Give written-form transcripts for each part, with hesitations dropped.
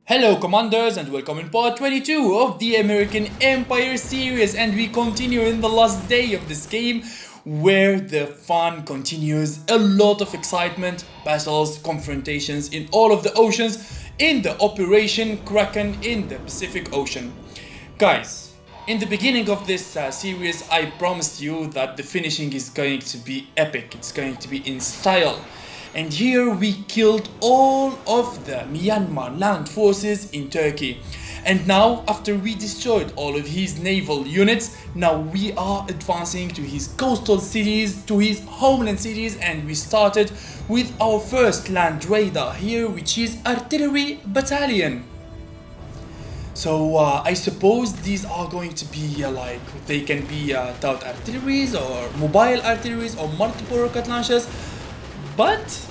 Hello commanders and welcome in part 22 of the American Empire series, and we continue in the last day of this game where the fun continues. A lot of excitement, battles, confrontations in all of the oceans in the Operation Kraken in the Pacific Ocean. Guys, in the beginning of this series I promised you that the finishing is going to be epic, it's going to be in style. And here we killed all of the Myanmar land forces in Turkey. And now, after we destroyed all of his naval units, now we are advancing to his coastal cities, to his homeland cities, and we started with our first land raider here, which is Artillery Battalion. So I suppose these are going to be they can be stout artilleries or mobile artilleries or multiple rocket launchers. But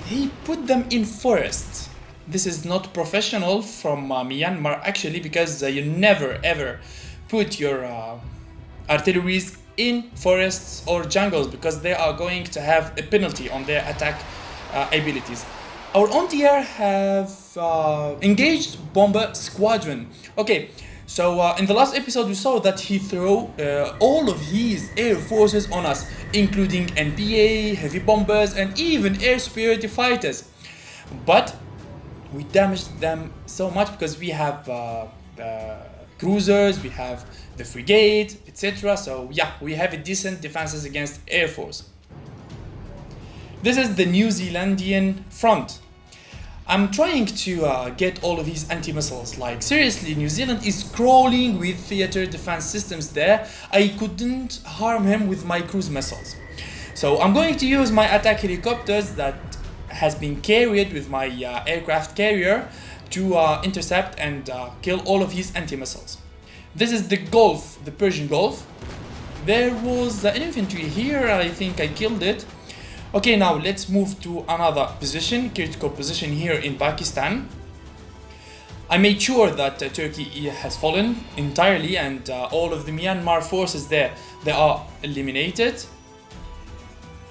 he put them in forests. This is not professional from Myanmar actually, because you never ever put your artilleries in forests or jungles, because they are going to have a penalty on their attack abilities. Our on-tier have engaged bomber squadron. Okay. So in the last episode we saw that he threw all of his air forces on us, including NPA, heavy bombers and even air superiority fighters. But we damaged them so much because we have cruisers, we have the frigate, etc. So yeah, we have a decent defenses against air force. This is the New Zealandian front. I'm trying to get all of these anti-missiles. Like seriously, New Zealand is crawling with theater defense systems there. I couldn't harm him with my cruise missiles. So I'm going to use my attack helicopters that has been carried with my aircraft carrier to intercept and kill all of his anti-missiles. This is the Gulf, the Persian Gulf. There was an infantry here, I think I killed it. Okay, now let's move to another position, critical position here in Pakistan. I made sure that Turkey has fallen entirely, and all of the Myanmar forces there, they are eliminated.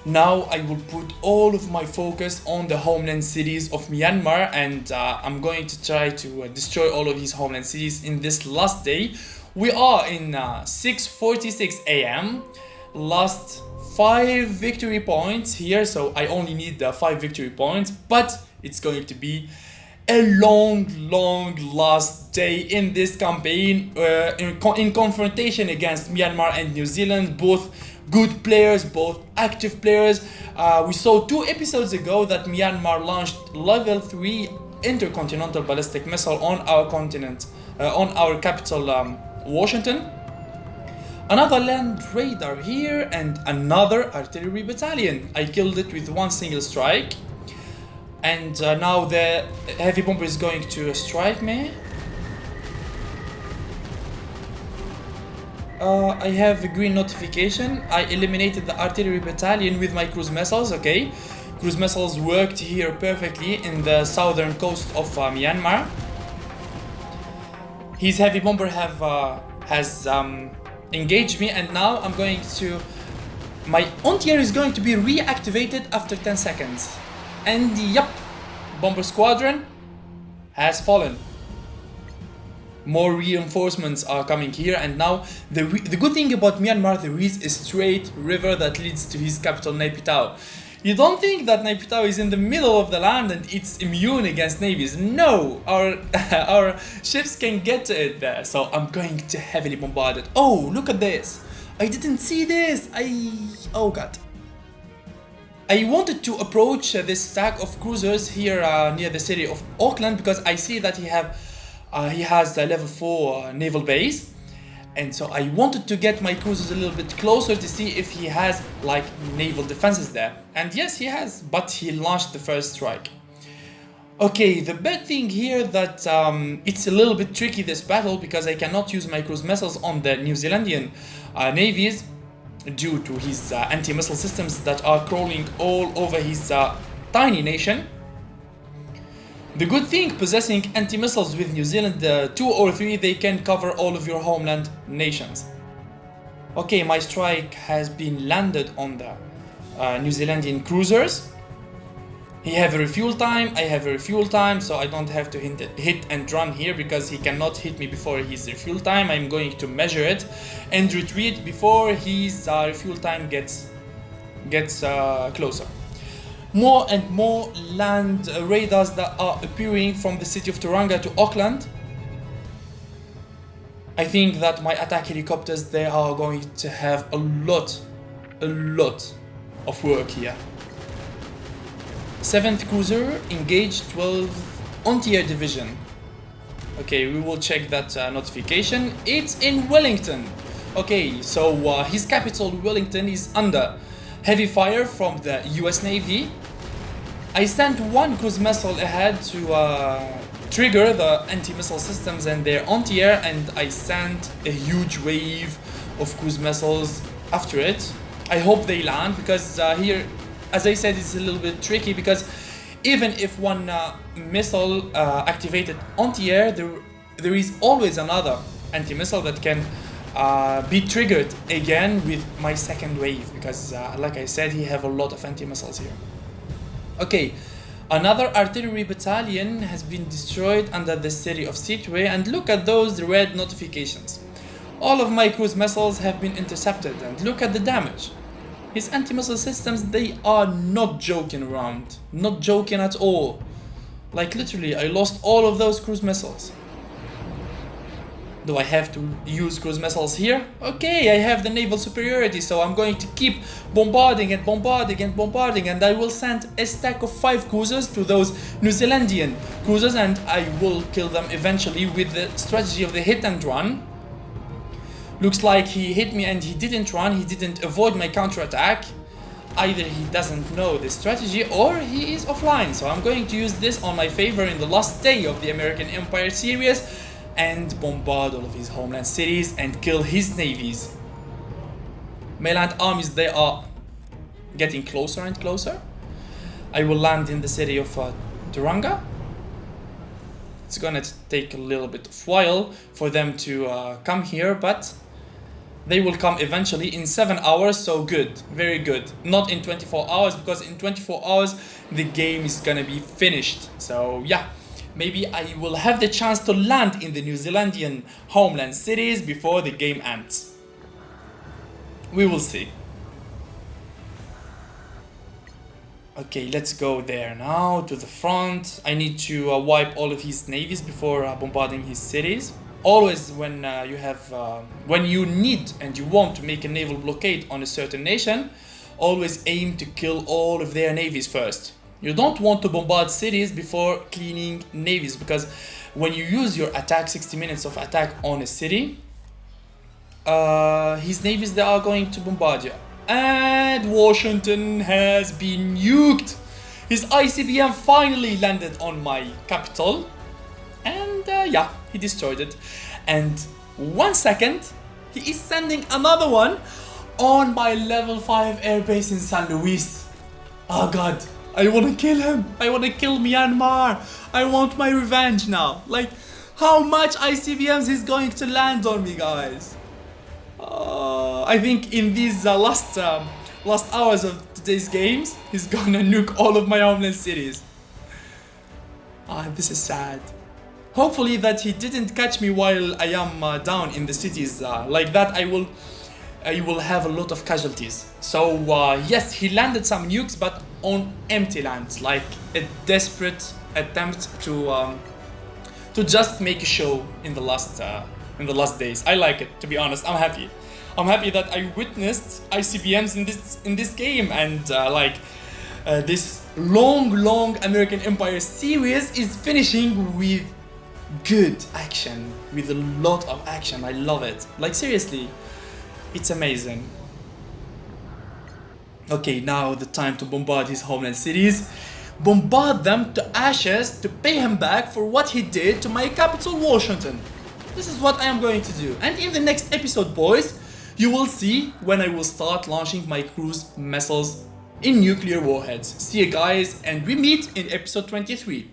Now I will put all of my focus on the homeland cities of Myanmar, and I'm going to try to destroy all of these homeland cities in this last day. We are in 6:46 a.m. Last 5 victory points here, so I only need 5 victory points, but it's going to be a long last day in this campaign in confrontation against Myanmar and New Zealand, both good players, both active players. We saw 2 episodes ago that Myanmar launched level 3 intercontinental ballistic missile on our continent, on our capital Washington. Another land raider here and another artillery battalion. I killed it with one single strike. And now the heavy bomber is going to strike me. I have a green notification. I eliminated the artillery battalion with my cruise missiles. Okay, cruise missiles worked here perfectly in the southern coast of Myanmar. His heavy bomber has engage me, and now I'm going to, my on-tier is going to be reactivated after 10 seconds. And yep, bomber squadron has fallen. More reinforcements are coming here, and now the good thing about Myanmar, there is a straight river that leads to his capital Naypyidaw. You don't think that Naypyidaw is in the middle of the land and it's immune against navies. No, our ships can get to it there. So I'm going to heavily bombard it. Oh, look at this. I didn't see this. Oh god. I wanted to approach this stack of cruisers here near the city of Auckland, because I see that he has a level 4 naval base. And so I wanted to get my cruisers a little bit closer to see if he has like naval defenses there. And yes, he has, but he launched the first strike. Okay, the bad thing here that it's a little bit tricky, this battle, because I cannot use my cruise missiles on the New Zealandian navies due to his anti-missile systems that are crawling all over his tiny nation. The good thing, possessing anti-missiles with New Zealand 2 or 3, they can cover all of your homeland nations. Okay, my strike has been landed on the New Zealandian cruisers. He have a refuel time, I have a refuel time, so I don't have to hit and run here because he cannot hit me before his refuel time. I'm going to measure it and retreat before his refuel time gets closer. More and more land radars that are appearing from the city of Turanga to Auckland. I think that my attack helicopters, they are going to have a lot of work here. 7th Cruiser engaged 12 anti-air division. Okay, we will check that notification. It's in Wellington. Okay, so his capital Wellington is under heavy fire from the US Navy. I sent one cruise missile ahead to trigger the anti-missile systems and their anti-air, and I sent a huge wave of cruise missiles after it. I hope they land because here, as I said, it's a little bit tricky because even if one missile activated anti-air, there is always another anti-missile that can be triggered again with my second wave because like I said, he have a lot of anti-missiles here. Okay, another artillery battalion has been destroyed under the city of Seatway, and look at those red notifications. All of my cruise missiles have been intercepted, and look at the damage. His anti-missile systems, they are not joking around. Not joking at all. Like literally, I lost all of those cruise missiles. Do I have to use cruise missiles here? Okay, I have the naval superiority, so I'm going to keep bombarding and bombarding and bombarding, and I will send a stack of 5 cruisers to those New Zealandian cruisers, and I will kill them eventually with the strategy of the hit and run. Looks like he hit me and he didn't run, he didn't avoid my counterattack. Either he doesn't know the strategy or he is offline, so I'm going to use this on my favor in the last day of the American Empire series and bombard all of his homeland cities and kill his navies. Mainland armies, they are getting closer and closer. I will land in the city of Turanga. It's gonna take a little bit of while for them to come here, but they will come eventually in 7 hours, so good, very good. Not in 24 hours, because in 24 hours the game is gonna be finished. So yeah, maybe I will have the chance to land in the New Zealandian homeland cities before the game ends. We will see. Okay, let's go there now to the front. I need to wipe all of his navies before bombarding his cities. Always when when you need and you want to make a naval blockade on a certain nation, always aim to kill all of their navies first. You don't want to bombard cities before cleaning navies, because when you use your attack, 60 minutes of attack on a city, his navies, they are going to bombard you. And Washington has been nuked. His ICBM finally landed on my capital, and yeah, he destroyed it. And 1 second, he is sending another one on my level 5 airbase in San Luis. Oh god, I want to kill him. I want to kill Myanmar. I want my revenge now. Like, how much ICBMs is going to land on me, guys? I think in these last hours of today's games, he's gonna nuke all of my homeland cities. This is sad. Hopefully that he didn't catch me while I am down in the cities. Like that, I will have a lot of casualties. So yes, he landed some nukes, but on empty lands, like a desperate attempt to just make a show in the last days. I like it, to be honest. I'm happy. I'm happy that I witnessed ICBMs in this game, and this long American Empire series is finishing with good action, with a lot of action. I love it. Like, seriously, it's amazing. Okay, now the time to bombard his homeland cities. Bombard them to ashes to pay him back for what he did to my capital, Washington. This is what I am going to do. And in the next episode, boys, you will see when I will start launching my cruise missiles in nuclear warheads. See you guys, and we meet in episode 23.